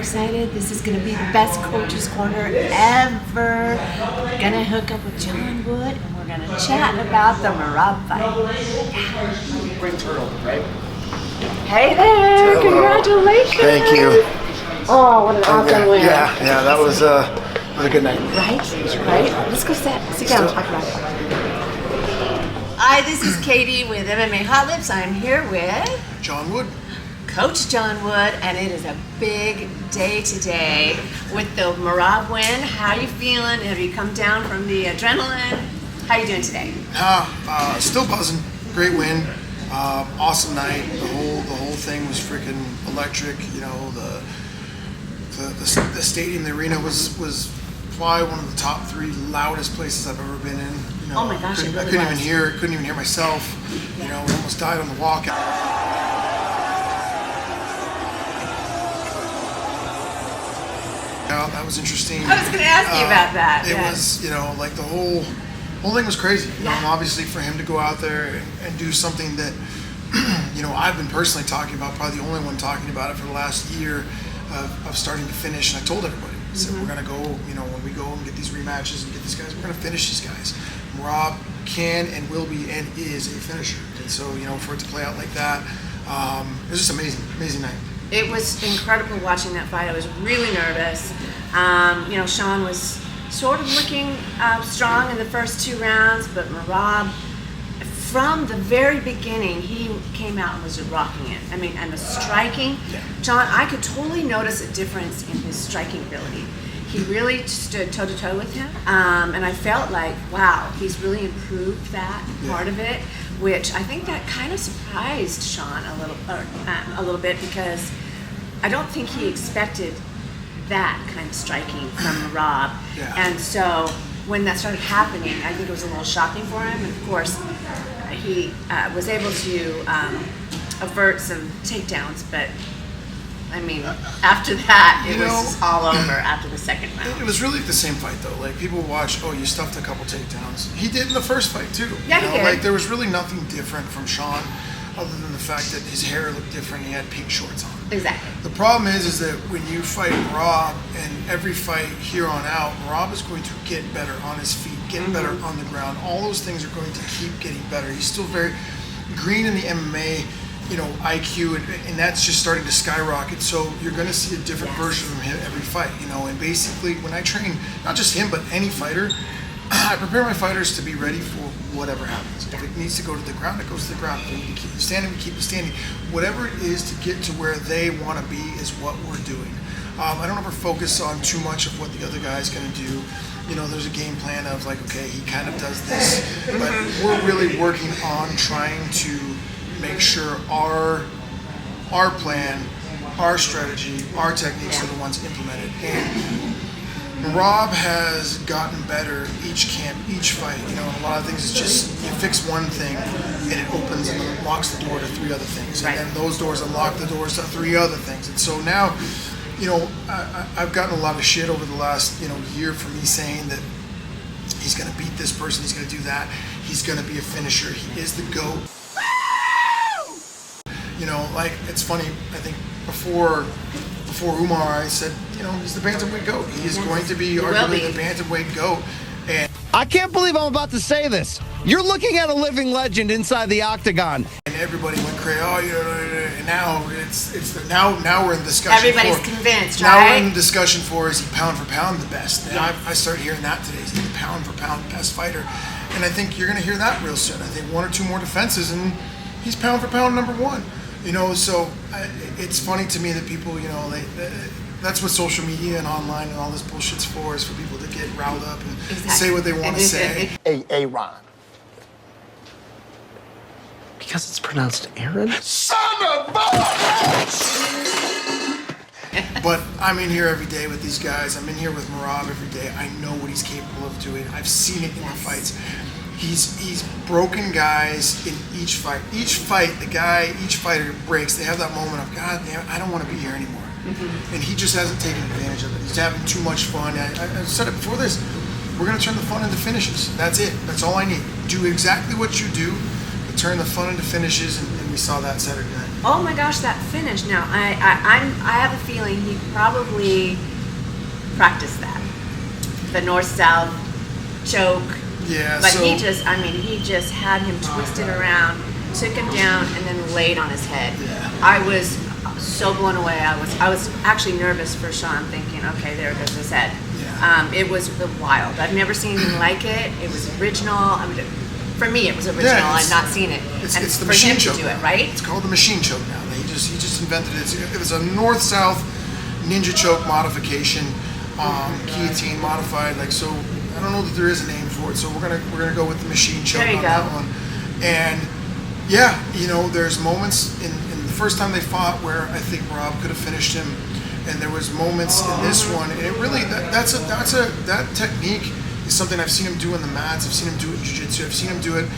excited. This is going to be the best Coach's Corner ever. We're going to hook up with John Wood, and we're going to chat about the Merab fight. Bring Turtle, right? Hey there! Hello. Congratulations! Thank you. Oh, what an awesome win. Yeah, that was a good night. Right? Let's go sit down and talk about it. Hi, this is Katie with MMA Hot Lips. I'm here with John Wood. Coach John Wood, and it is a big day today with the Merab win. How you feeling? Have you come down from the adrenaline? How you doing today? Still buzzing. Great win. Awesome night. The whole thing was freaking electric. You know, the stadium, the arena was probably one of the top 3 loudest places I've ever been in. You know, oh my gosh, I couldn't even hear myself. You know, we almost died on the walk. That was interesting. I was going to ask you about that. It was, you know, like the whole thing was crazy. You know, and obviously for him to go out there and do something that, you know, I've been personally talking about, probably the only one talking about it for the last year of starting to finish. And I told everybody, I said, we're going to go, you know, when we go and get these rematches and get these guys, we're going to finish these guys. Merab can and will be and is a finisher. And so, you know, for it to play out like that, it was just amazing night. It was incredible watching that fight. I was really nervous. You know, Sean was sort of looking strong in the first 2 rounds, but Merab, from the very beginning, he came out and was just rocking it. I mean, and the striking, John, I could totally notice a difference in his striking ability. He really stood toe-to-toe with him, and I felt like, wow, he's really improved that part of it, which I think that kind of surprised Sean a little bit, because I don't think he expected that kind of striking from Merab. And so when that started happening, I think it was a little shocking for him. And of course, he was able to avert some takedowns, but I mean, after that, it was just all over after the second round. It was really the same fight, though. Like, people watch, oh, you stuffed a couple takedowns. He did in the first fight, too. Yeah, you know? he did. Like, there was really nothing different from Sean, other than the fact that his hair looked different. He had pink shorts on. Exactly. The problem is that when you fight Merab, and every fight here on out, Merab is going to get better on his feet, get better on the ground. All those things are going to keep getting better. He's still very green in the MMA, you know, IQ, and that's just starting to skyrocket. So you're going to see a different version of him every fight, you know. And basically, when I train, not just him, but any fighter, I prepare my fighters to be ready for whatever happens. If it needs to go to the ground, it goes to the ground. If we need to keep them standing, we keep them standing. Whatever it is to get to where they want to be is what we're doing. I don't ever focus on too much of what the other guy's going to do. You know, there's a game plan of like, okay, he kind of does this, but we're really working on trying to make sure our plan, our strategy, our techniques are the ones implemented. And Merab has gotten better each camp, each fight. You know, and a lot of things is just you fix one thing and it opens and unlocks the door to 3 other things, and then those doors unlock the doors to 3 other things. And so now, you know, I've gotten a lot of shit over the last, you know, year for me saying that he's going to beat this person, he's going to do that, he's going to be a finisher, he is the GOAT. You know, like, it's funny, I think before Umar, I said, you know, he's the bantamweight GOAT. He is going to be arguably the bantamweight GOAT. And I can't believe I'm about to say this. You're looking at a living legend inside the Octagon. And everybody went crazy. Oh, you know, and now now we're in discussion. Everybody's convinced, right? Now we're in the discussion for, is he pound for pound the best? And I started hearing that today. Is he the pound for pound best fighter? And I think you're going to hear that real soon. I think 1 or 2 more defenses, and he's pound for pound number 1. You know, so it's funny to me that people, you know, that's what social media and online and all this bullshit's for, is for people to get riled up and say what they want to say. Aaron. Because it's pronounced Aaron? Son of a bitch! But I'm in here every day with these guys. I'm in here with Merab every day. I know what he's capable of doing. I've seen it in the fights. He's broken guys in each fight. Each fighter breaks. They have that moment of, God damn, I don't want to be here anymore. And he just hasn't taken advantage of it. He's having too much fun. I said it before this. We're going to turn the fun into finishes. That's it. That's all I need. Do exactly what you do, but turn the fun into finishes, and we saw that Saturday night. Oh my gosh, that finish! Now I have a feeling he probably practiced that, the north-south choke. Yeah, But so he just had him twisted around, took him down, and then laid on his head. Yeah. I was so blown away. I was actually nervous for Sean, thinking, okay, there goes his head. Yeah. It was wild. I've never seen anything like it. It was original. I mean, for me, it was original. I've not seen it. It's and the for machine him choke. to do it, right? It's called the machine choke now. He just invented it. It was a north-south ninja choke modification, guillotine modified. Like, so I don't know that there is a name for it. So we're gonna go with the machine choke on that one. And yeah, there's moments in the first time they fought where I think Rob could have finished him, and there was moments in this one, and it really that technique is something I've seen him do on the mats. I've seen him do it in jiu-jitsu. I've seen him do it.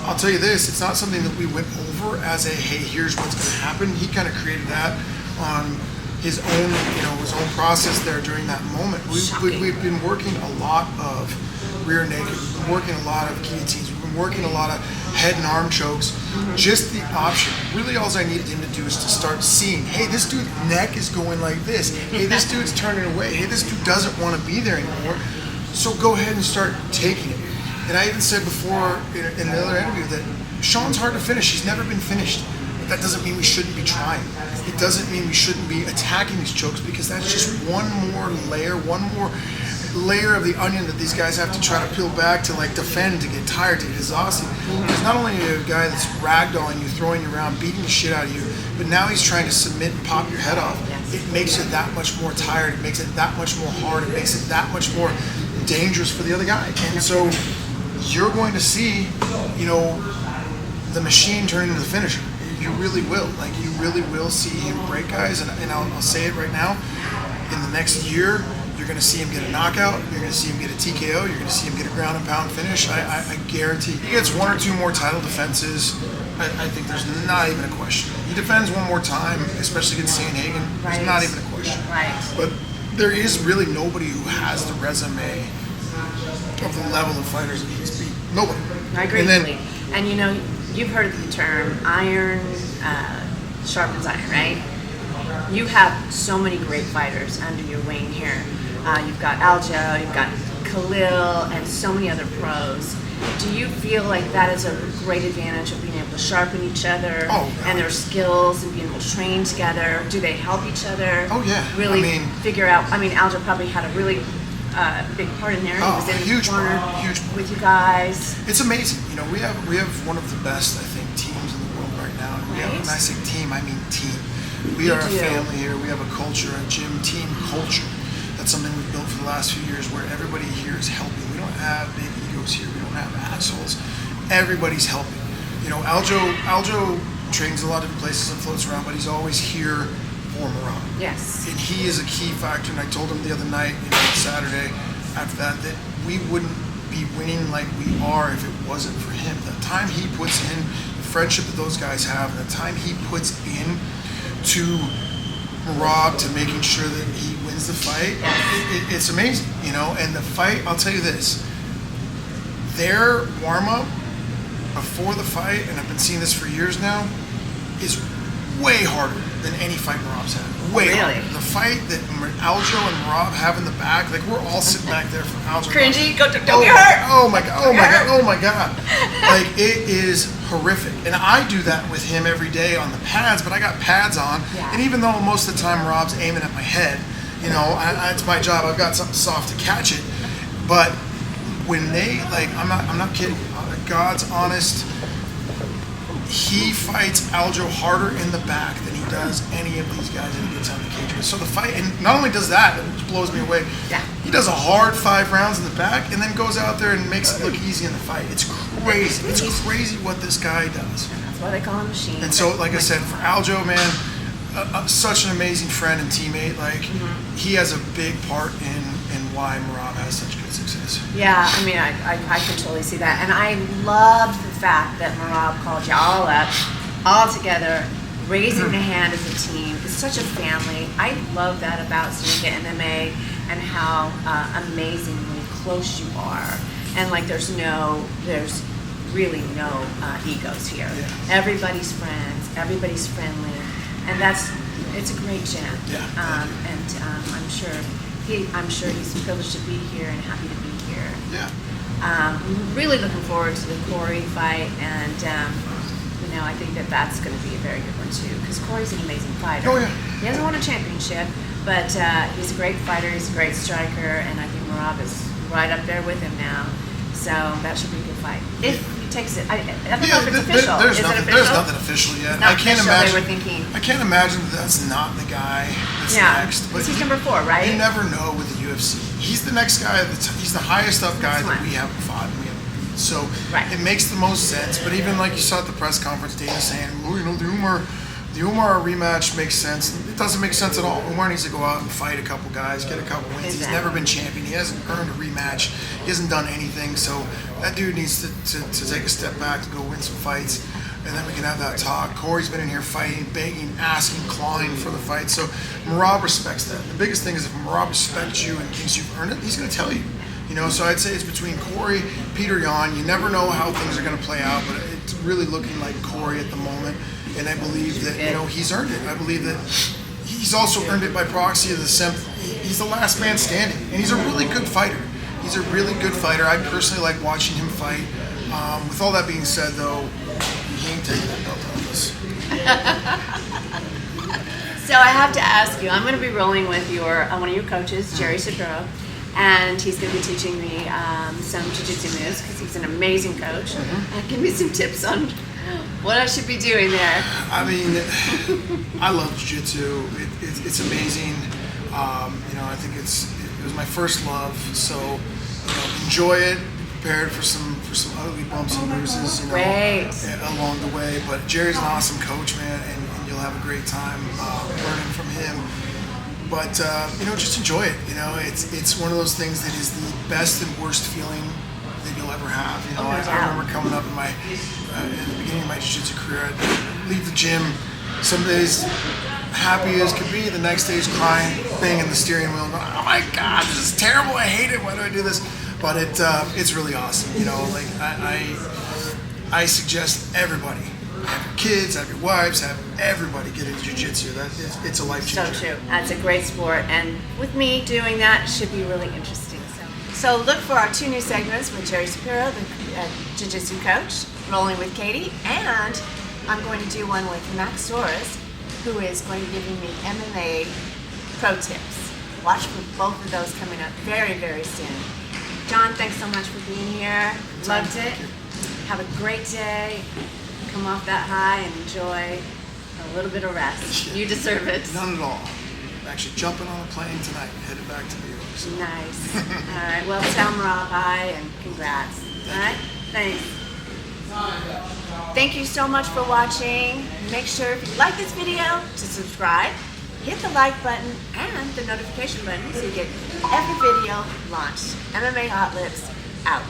I'll tell you this, it's not something that we went over as a, hey, here's what's going to happen. He kind of created that on his own process there during that moment. We've been working a lot of rear naked. We've been working a lot of guillotines. We've been working a lot of head and arm chokes. Just the option. Really, all I needed him to do is to start seeing, hey, this dude's neck is going like this. Hey, this dude's turning away. Hey, this dude doesn't want to be there anymore. So go ahead and start taking it. And I even said before in another interview that Sean's hard to finish. He's never been finished. But that doesn't mean we shouldn't be trying. It doesn't mean we shouldn't be attacking these chokes, because that's just one more layer of the onion that these guys have to try to peel back to defend, to get tired, to get exhausted. Because not only are you a guy that's ragdolling you, throwing you around, beating the shit out of you, but now he's trying to submit and pop your head off. It makes it that much more tired. It makes it that much more hard. It makes it that much more dangerous for the other guy. And so you're going to see, the machine turn into the finisher. You really will. You really will see him break guys. And I'll say it right now. In the next year, you're going to see him get a knockout. You're going to see him get a TKO. You're going to see him get a ground and pound finish. I guarantee. He gets one or two more title defenses. I think there's not even a question. He defends one more time, especially against Sandhagen. There's not even a question. Right. But there is really nobody who has the resume of the level of fighters that he's beat. Nobody. I agree. And you've heard the term iron sharpens iron, right? You have so many great fighters under your wing here. You've got Aljo, you've got Khalil, and so many other pros. Do you feel like that is a great advantage of being able to sharpen each other and their skills and being able to train together? Do they help each other? Oh, yeah. Really figure out. Aljo probably had a really big part in there. He was in huge the corner part with you guys. It's amazing. We have one of the best, I think, teams in the world right now. We have, when I say team, I mean team. We are a family here. We have a culture, a gym team culture. That's something we've built for the last few years, where everybody here is helping. We don't have big egos here. We don't have assholes. Everybody's helping. Aljo trains a lot of different places and floats around, but he's always here for Merab. Yes. And he is a key factor. And I told him the other night, Saturday, after that we wouldn't be winning like we are if it wasn't for him. The time he puts in, the friendship that those guys have, and the time he puts in to Merab, to making sure that he wins the fight, it's amazing, And the fight, I'll tell you this, their warm-up before the fight, and I've been seeing this for years now, is way harder than any fight Merab's had. Way harder. The fight that Aljo and Merab have in the back, we're all sitting back there for Aljo. Cringy, don't get hurt. Oh my god. It is horrific. And I do that with him every day on the pads, but I got pads on. Yeah. And even though most of the time Rob's aiming at my head, it's my job. I've got something soft to catch it. But when they, I'm not kidding. God's honest. He fights Aljo harder in the back than he does any of these guys that he gets on the cage with. So the fight, and not only does that, which blows me away, he does a hard 5 rounds in the back and then goes out there and makes it look easy in the fight. It's crazy. It's crazy what this guy does. And that's why they call him Machine. And so, like I said, for Aljo, man, such an amazing friend and teammate. He has a big part in why Merab has such good success. Yeah, I could totally see that. And I love the fact that Merab called you all up, all together, raising the hand as a team. It's such a family. I love that about Syndicate MMA and how amazingly close you are. And there's really no egos here. Yeah. Everybody's friends, everybody's friendly, and it's a great gym. Yeah. I'm sure he's privileged to be here and happy to be here. Yeah. Really looking forward to the Corey fight, and I think that's going to be a very good one too, because Corey's an amazing fighter. Oh, yeah. He hasn't won a championship, but he's a great fighter. He's a great striker, and I think Merab is right up there with him now. So that should be a good fight. If he takes it, I don't know if it's official. There's Is nothing, it official? there's nothing official yet. It's not I can't official, imagine. They were thinking. I can't imagine that's not the guy that's Yeah, next. he's number 4, right? You never know with the UFC. He's the next guy. He's the highest up guy that one. we haven't fought. And we haven't beat. So Right. it makes the most sense. But even like you saw at the press conference, Dana saying, well, the Umar rematch makes sense. It doesn't make sense at all. Umar needs to go out and fight a couple guys, get a couple wins. Exactly. He's never been champion. He hasn't earned a rematch. He hasn't done anything. So that dude needs to take a step back to go win some fights. And then we can have that talk. Corey's been in here fighting, begging, asking, clawing for the fight. So Merab respects that. The biggest thing is if Merab respects you and thinks you've earned it, he's going to tell you. So I'd say it's between Corey, Peter Yan. You never know how things are going to play out, but it's really looking like Corey at the moment. And I believe that he's earned it. I believe that he's also earned it by proxy of he's the last man standing, and he's a really good fighter. He's a really good fighter. I personally like watching him fight. With all that being said, though, he ain't taking that belt off us. So I have to ask you. I'm going to be rolling with one of your coaches, Jerry Shapiro, and he's going to be teaching me some jiu-jitsu moves because he's an amazing coach. And give me some tips on what I should be doing there. I mean, I love jiu-jitsu. It's amazing. I think it was my first love. So enjoy it. Be prepared for some ugly bumps and bruises, along the way. But Jerry's an awesome coach, man, and you'll have a great time learning from him. But just enjoy it. It's one of those things that is the best and worst feeling that you'll ever have. I remember coming up in the beginning of my jiu-jitsu career, I'd leave the gym some days happy as could be, the next day is crying, banging the steering wheel, going, oh my God, this is terrible, I hate it, why do I do this? But it's really awesome, I suggest everybody, have your kids, have your wives, have everybody get into jiu-jitsu. It's a life changer. So true. That's a great sport, and with me doing that should be really interesting. So look for our 2 new segments with Jerry Shapiro, the jiu-jitsu coach, rolling with Katy, and I'm going to do one with Max Soares, who is going to be giving me MMA pro tips. Watch for both of those coming up very, very soon. John, thanks so much for being here. Loved it. Have a great day. Come off that high and enjoy a little bit of rest. You deserve it. None at all. I'm actually jumping on a plane tonight, headed back to New York. So. Nice. All right. Well, tell Merab hi and congrats. All right. Thanks. Thank you so much for watching. Make sure if you like this video to subscribe, hit the like button and the notification button so you get every video launched. MMA Hot Lips out.